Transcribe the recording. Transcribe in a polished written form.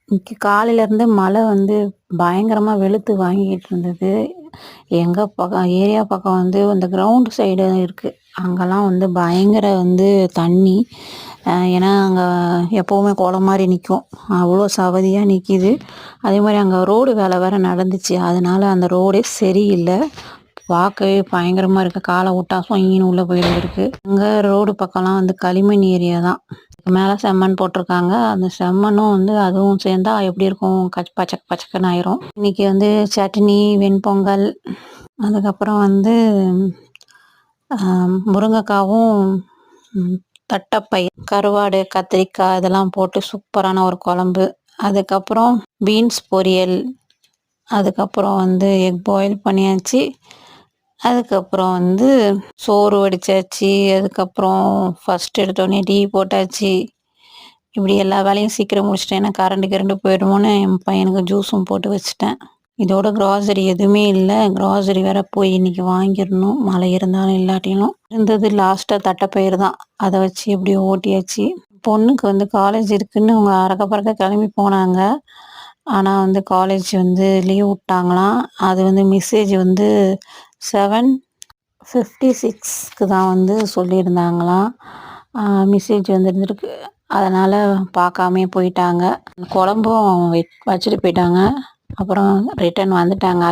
இன்னைக்கு காலையிலேருந்து மழை வந்து பயங்கரமா வெளுத்து வாங்கிட்டு இருந்தது. எங்க பக்கம் ஏரியா பக்கம் வந்து இந்த கிரவுண்ட் சைடு இருக்கு. அங்கலாம் வந்து பயங்கர வந்து தண்ணி. ஏன்னா அங்க எப்பவுமே குளம் மாரி நிக்கும். அவ்வளோ சவதியா நிக்கிது. அதே மாரி அங்க ரோடு வேலை வேற நடந்துச்சு. அதனால அந்த ரோடே சரியில்ல. பார்க்கவே பயங்கரமா இருக்கு. கால விட்டா சொயின்னு உள்ள போயிருக்கு. அங்க ரோடு பக்கம்லாம் வந்து களிமண் ஏரியா தான். மேலே செம்மண் போட்டிருக்காங்க. அந்த செம்மண்ணும் வந்து அதுவும் சேர்ந்தா எப்படி இருக்கும்? பச்சக் பச்சக்குன்னு ஆயிரும். இன்னைக்கு வந்து சட்னி, வெண்பொங்கல், அதுக்கப்புறம் வந்து முருங்கைக்காவும், தட்டைப்பயிறு, கருவாடு, கத்திரிக்காய் இதெல்லாம் போட்டு சூப்பரான ஒரு குழம்பு. அதுக்கப்புறம் பீன்ஸ் பொரியல், அதுக்கப்புறம் வந்து எக் பாயில் பண்ணியாச்சு. அதுக்கப்புறம் வந்து சோறு வடிச்சாச்சு. அதுக்கப்புறம் ஃபர்ஸ்ட் எடுத்தோடனே டீ போட்டாச்சு. இப்படி எல்லா வேலையும் சீக்கிரம் முடிச்சிட்டேன். ஏன்னா கரண்டு போயிடுமோன்னு என் பையனுக்கு ஜூஸும் போட்டு வச்சுட்டேன். இதோட கிராசரி எதுவுமே இல்லை. கிராசரி வேற போய் இன்னைக்கு வாங்கிடணும். மழை இருந்தாலும் இல்லாட்டியும் இருந்தது லாஸ்ட்டாக தட்டைப்பயிறு தான். அதை வச்சு எப்படியோ ஓட்டியாச்சு. பொண்ணுக்கு வந்து காலேஜ் இருக்குன்னு அவங்க அறக்க பறக்க கிளம்பி போனாங்க. ஆனால் வந்து காலேஜ் வந்து லீவ் விட்டாங்களாம். அது வந்து மெசேஜ் வந்து 7:56க்கு தான் வந்து சொல்லியிருந்தாங்களாம். மெசேஜ் வந்துருந்துருக்கு. அதனால் பார்க்காமே போயிட்டாங்க. குழம்பும் வச்சுட்டு போயிட்டாங்க. அப்புறம் ரிட்டன் வந்துட்டாங்க.